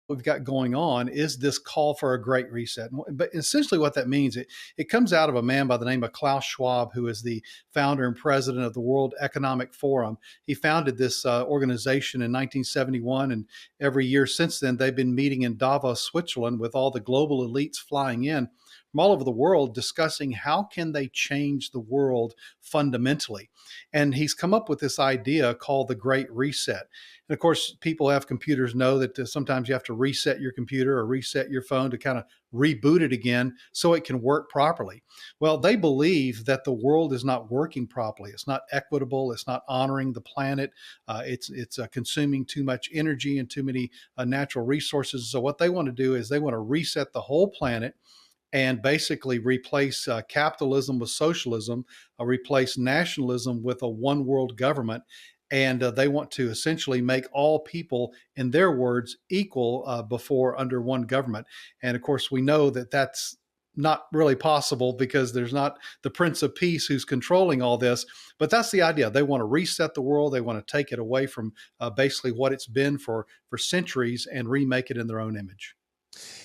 we've got going on is this call for a great reset. But essentially, what that means, it comes out of a man by the name of Klaus Schwab, who is the founder and president of the World Economic Forum. He founded this organization in 1971, and every year since then, they've been meeting in Davos, Switzerland, with all the global elites flying in from all over the world, discussing how can they change the world fundamentally. And he's come up with this idea called the Great Reset. And of course, people who have computers know that sometimes you have to reset your computer or reset your phone to kind of reboot it again so it can work properly. Well, they believe that the world is not working properly. It's not equitable. It's not honoring the planet. It's consuming too much energy and too many natural resources. So what they want to do is they want to reset the whole planet and basically replace capitalism with socialism, replace nationalism with a one world government. And they want to essentially make all people, in their words, equal before under one government. And of course, we know that that's not really possible because there's not the Prince of Peace who's controlling all this. But that's the idea. They want to reset the world. They want to take it away from basically what it's been for centuries and remake it in their own image.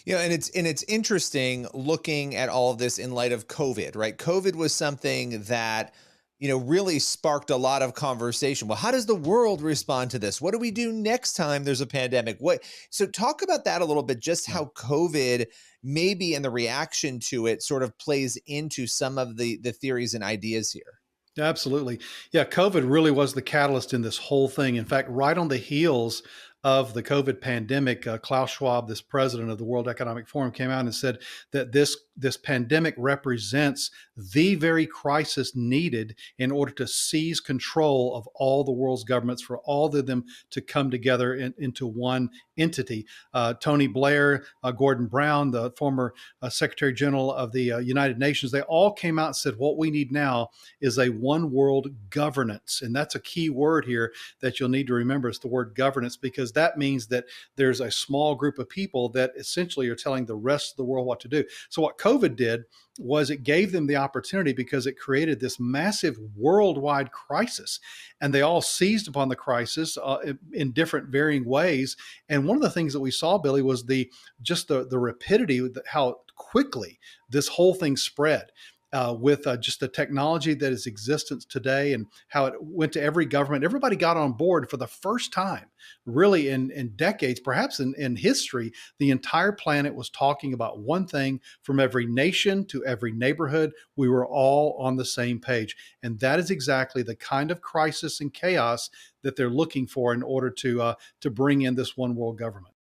And it's interesting looking at all of this in light of COVID, right? COVID was something that really sparked a lot of conversation. Well, how does the world respond to this? What do we do next time there's a pandemic? So talk about that a little bit, just how COVID maybe and the reaction to it sort of plays into some of the theories and ideas here. Absolutely. Yeah, COVID really was the catalyst in this whole thing. In fact, right on the heels of the COVID pandemic, Klaus Schwab, this president of the World Economic Forum, came out and said that this pandemic represents the very crisis needed in order to seize control of all the world's governments, for all of them to come together into one entity. Tony Blair, Gordon Brown, the former Secretary General of the United Nations, they all came out and said, what we need now is a one world governance. And that's a key word here that you'll need to remember, is the word governance, because that means that there's a small group of people that essentially are telling the rest of the world what to do. So what COVID did was it gave them the opportunity, because it created this massive worldwide crisis, and they all seized upon the crisis in different varying ways. And one of the things that we saw, Billy, was the rapidity, how quickly this whole thing spread. With just the technology that is existence today, and how it went to every government. Everybody got on board for the first time, really in decades, perhaps in history. The entire planet was talking about one thing, from every nation to every neighborhood. We were all on the same page. And that is exactly the kind of crisis and chaos that they're looking for in order to bring in this one world government.